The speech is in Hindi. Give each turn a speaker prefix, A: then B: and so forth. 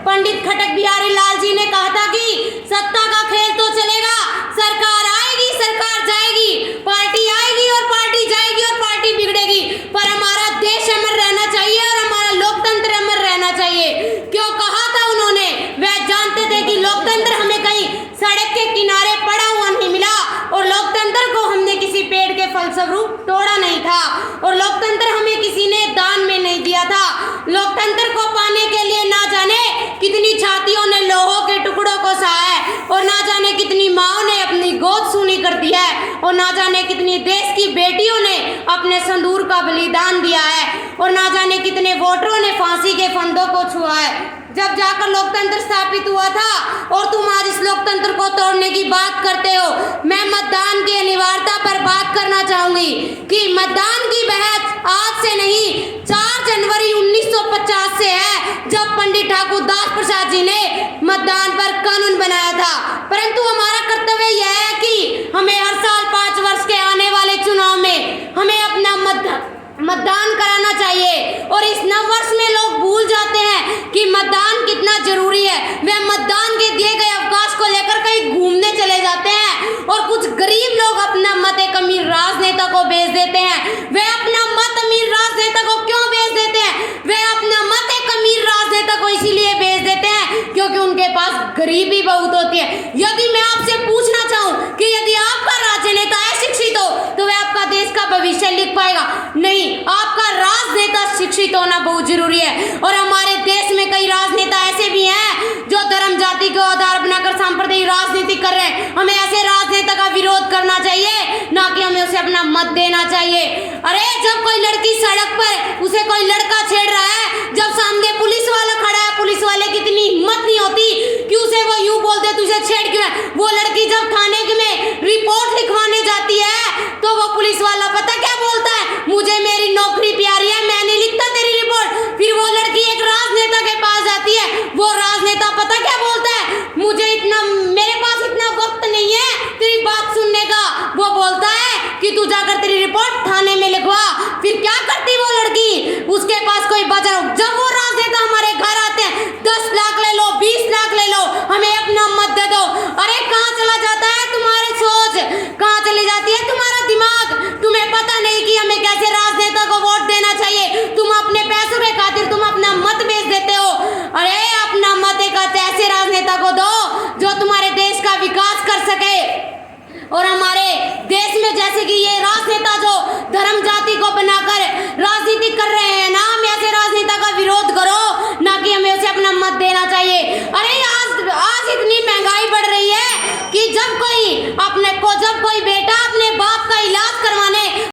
A: पंडित खटक बिहारी लाल जी ने कहा था कि सत्ता का खेल तो चलेगा, सरकार आएगी, सरकार जाएगी, पार्टी आएगी और पार्टी जाएगी और पार्टी बिगड़ेगी, पर हमारा देश अमर रहना चाहिए और हमारा लोकतंत्र अमर रहना चाहिए। क्यों कहा था उन्होंने? वह जानते थे कि लोकतंत्र हमें कहीं सड़क के किनारे पड़ा हुआ नहीं मिला और लोकतंत्र को हमने किसी पेड़ के फलस्वरूप तोड़ा नहीं था और लोकतंत्र हमें किसी ने दान में नहीं दिया था। लोकतंत्र को पाने के लिए ना जाने कितनी छातियों ने लोहों के टुकड़ों को सहा है और ना जाने कितनी माँओं ने अपनी गोद सूनी कर दी है और ना जाने कितनी देश की बेटियों ने अपने संदूर का बलिदान दिया है और ना जाने कितने वोटरों ने फांसी के फंदों को छुआ है। जब जाकर लोकतंत्र स्थापित हुआ था और तुम आज इस लोकतंत्र को तोड़ने की बात करते हो। मैं मतदान की अनिवार्यता पर बात करना चाहूंगी कि मतदान की बहस आज से नहीं 4 जनवरी 1950 से है, जब पंडित ठाकुर दास प्रसाद जी ने मतदान पर कानून बनाया था। परंतु हमारा कर्तव्य यह है कि हमें हर साल 5 वर्ष के आने वाले चुनाव में हमें अपना मतदान कराना चाहिए और इस नव वर्ष में लोग भूल जाते हैं कि मतदान कितना जरूरी है। वे मतदान के दिए गए अवकाश को लेकर कहीं घूमने चले जाते हैं और कुछ गरीब लोग अपना मत एक अमीर राजनेता को बेच देते हैं। वे अपना मत अमीर राजनेता को क्यों बेच देते हैं? वे अपना मत एक अमीर राजनेता को इसीलिए बेच देते हैं क्योंकि उनके पास गरीबी बहुत होती है। यदि मैं आपसे पूछना चाहूँ कि यदि आपका राजनेता अशिक्षित हो तो वह आपका देश का भविष्य लिख पाएगा? नहीं, आपका राजनेता शिक्षित होना बहुत जरूरी है। और हमारे देश में कई राजनेता ऐसे भी हैं जो धर्म जाति को आधार बनाकर सांप्रदायिक राजनीति कर रहे हैं। हमें ऐसे राजनेता का विरोध करना चाहिए, ना कि हमें उसे अपना मत देना चाहिए। अरे जब कोई लड़की सड़क पर उसे कोई लड़का छेड़ रहा है, जब सामने पुलिस वाला खड़ा है, पुलिस वाले की इतनी हिम्मत नहीं होती कि उसे वो यूं बोलते तुझे छेड़ क्यों है। वो लड़की जब थाने में रिपोर्ट लिखवाने जाती है तो वो पुलिस वाला पता क्या बोलता है? मुझे मेरी नौकरी प्यारी है, मैं नहीं लिखता तेरी रिपोर्ट। फिर वो लड़की एक राजनेता के पास जाती है, वो राजनेता पता क्या बोलता है? मेरे पास इतना वक्त नहीं है तेरी बात सुनने का। वो बोलता है कि तू जाकर तेरी रिपोर्ट थाने में लिखवा। फिर क्या करती वो लड़की? उसके पास कोई बचा। जब वो राजनेता हमारे घर आते हैं, 10 लाख ले लो, 20 लाख ले लो, हमें अपना मत दे दो। अरे कहाँ चला जाता है तुम्हारी सोच? कहाँ चली जाती है तुम्हारा दिमाग? तुम्हें पता नहीं कि हमें कैसे राजनेता को वोट देना चाहिए। तुम अपने पैसों के खातिर तुम अपना मत बेच देते हो। अरे अपना मत एक ऐसे राजनेता को दो जो तुम्हारे देश का विकास कर सके। और हमारे देश में जैसे कि ये राजनेता जो धर्म जाति को बनाकर राजनीति कर रहे हैं ना, हम ऐसे राजनेता का विरोध करो, ना कि हमें उसे अपना मत देना चाहिए। अरे